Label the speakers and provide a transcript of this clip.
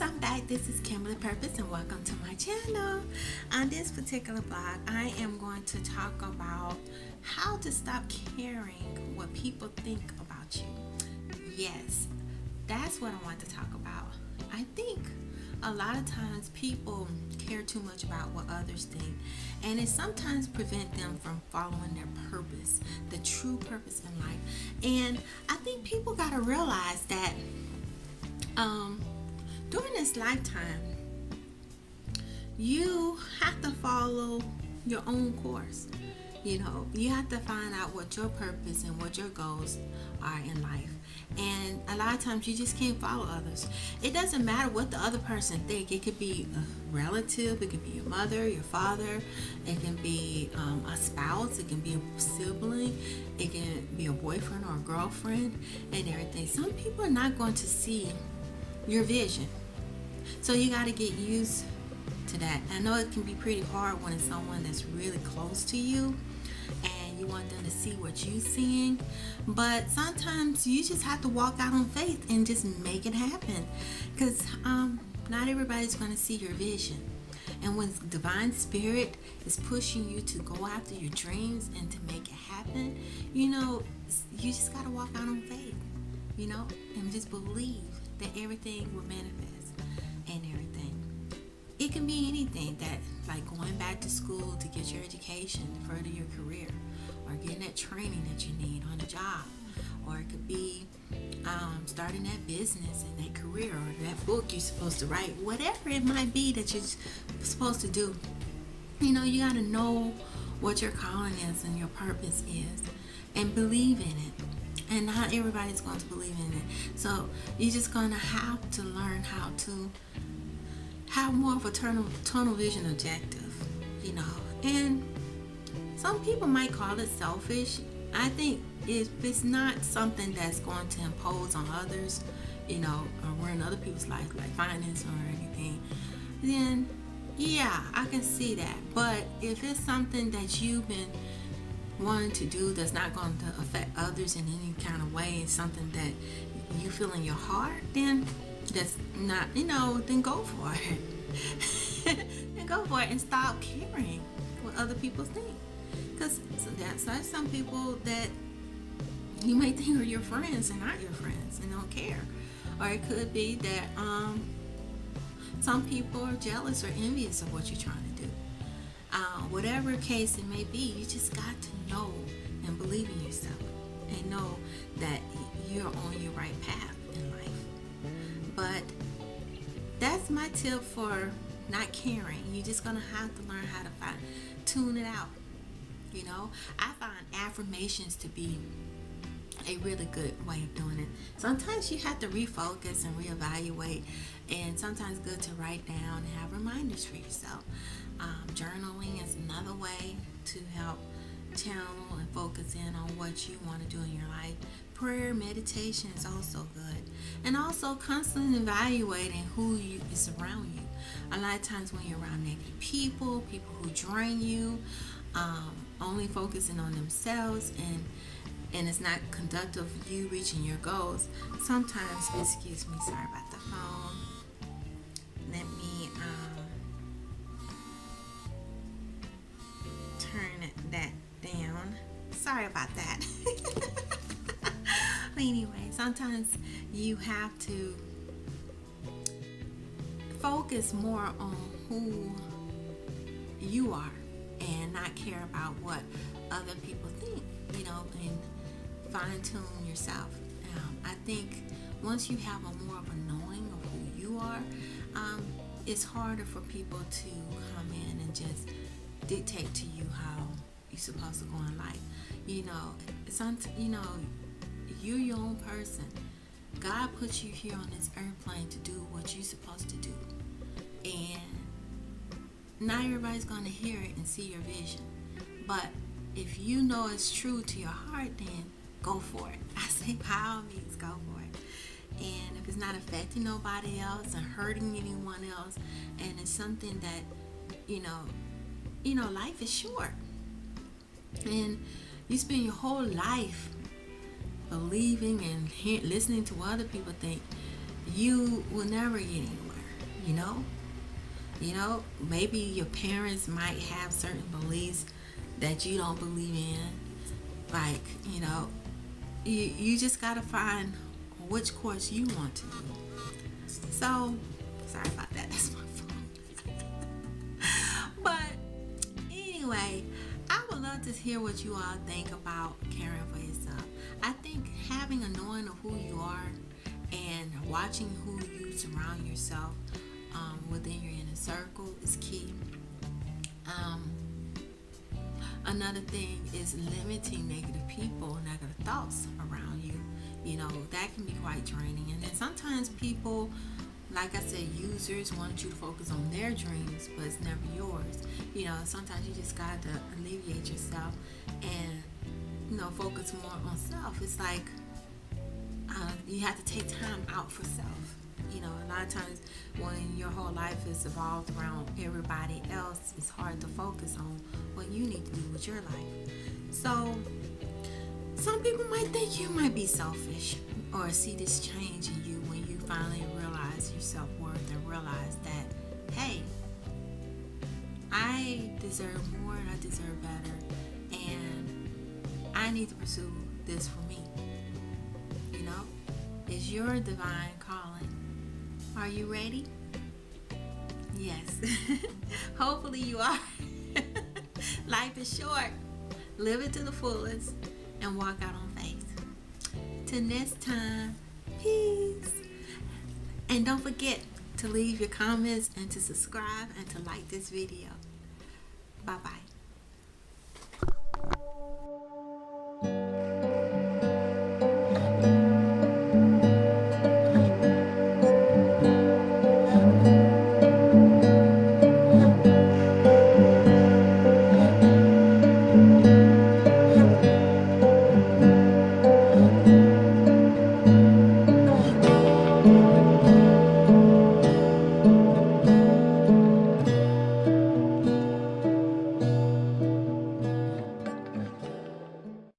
Speaker 1: I'm back. This is Kimberly Purpoz and welcome to my channel. On this particular vlog, I am going to talk about how to stop caring what people think about you. Yes, that's what I want to talk about. I think a lot of times people care too much about what others think, and it sometimes prevents them from following their purpose, the true purpose in life. And I think people got to realize that during this lifetime, you have to follow your own course. You have to find out what your purpose and what your goals are in life. And a lot of times you just can't follow others. It doesn't matter what the other person think. It could be a relative, it could be your mother, your father, it can be a spouse, it can be a sibling, it can be a boyfriend or a girlfriend and everything. Some people are not going to see your vision. So you got to get used to that. I know it can be pretty hard when it's someone that's really close to you and you want them to see what you're seeing, but sometimes you just have to walk out on faith and just make it happen, because not everybody's going to see your vision. And when divine spirit is pushing you to go after your dreams and to make it happen, you just got to walk out on faith, and just believe that everything will manifest and everything. It can be anything, that like going back to school to get your education, to further your career, or getting that training that you need on the job, or it could be starting that business and that career, or that book you're supposed to write, whatever it might be that you're supposed to do. You got to know what your calling is and your purpose is, and believe in it. And not everybody's going to believe in it. So you're just going to have to learn how to have more of a tunnel vision objective, And some people might call it selfish. I think if it's not something that's going to impose on others, or ruin other people's lives, like finance or anything, then yeah, I can see that. But if it's something that you've been wanting to do that's not going to affect others in any kind of way, and something that you feel in your heart, then that's not, then go for it. Then go for it and stop caring what other people think. Because that's some people that you may think are your friends and not your friends and don't care. Or it could be that some people are jealous or envious of what you're trying to do. Whatever case it may be, you just got to know and believe in yourself and know that you're on your right path in life. But that's my tip for not caring. You're just going to have to learn how to tune it out. I find affirmations to be a really good way of doing it. Sometimes you have to refocus and reevaluate, and sometimes good to write down and have reminders for yourself. Journaling is another way to help channel and focus in on what you want to do in your life. Prayer, meditation is also good. And also constantly evaluating who is around you. A lot of times when you're around negative people who drain you, only focusing on themselves, and it's not conductive of you reaching your goals. Sometimes, excuse me, sorry about the phone. Let me turn that down. Sorry about that. But anyway, sometimes you have to focus more on who you are and not care about what other people think, and fine tune yourself. I think once you have more of a knowing of who you are, it's harder for people to come in and just dictate to you how you're supposed to go in life. You're your own person. God put you here on this airplane to do what you're supposed to do, and not everybody's going to hear it and see your vision. But if you know it's true to your heart, then go for it. I say by all means, go for it. And if it's not affecting nobody else and hurting anyone else, and it's something that life is short, and you spend your whole life believing and listening to what other people think, you will never get anywhere. You know, maybe your parents might have certain beliefs that you don't believe in. Like, you just gotta find which course you want to do. So, sorry about that. That's my phone. But anyway, I would love to hear what you all think about caring for yourself. I think having a knowing of who you are and watching who you surround yourself within your inner circle is key. Another thing is limiting negative people, negative thoughts around you. That can be quite draining. And then sometimes people, like I said, users want you to focus on their dreams, but it's never yours. Sometimes you just got to alleviate yourself and, focus more on self. It's like you have to take time out for self. A lot of times when your whole life is evolved around everybody else, it's hard to focus on what you need to do with your life. So some people might think you might be selfish or see this change in you when you finally realize your self-worth and realize that, hey, I deserve more and I deserve better, and I need to pursue this for me. It's your divine calling. Are you ready? Yes. Hopefully you are. Life is short. Live it to the fullest and walk out on faith. Till next time, peace. And don't forget to leave your comments and to subscribe and to like this video. Bye-bye.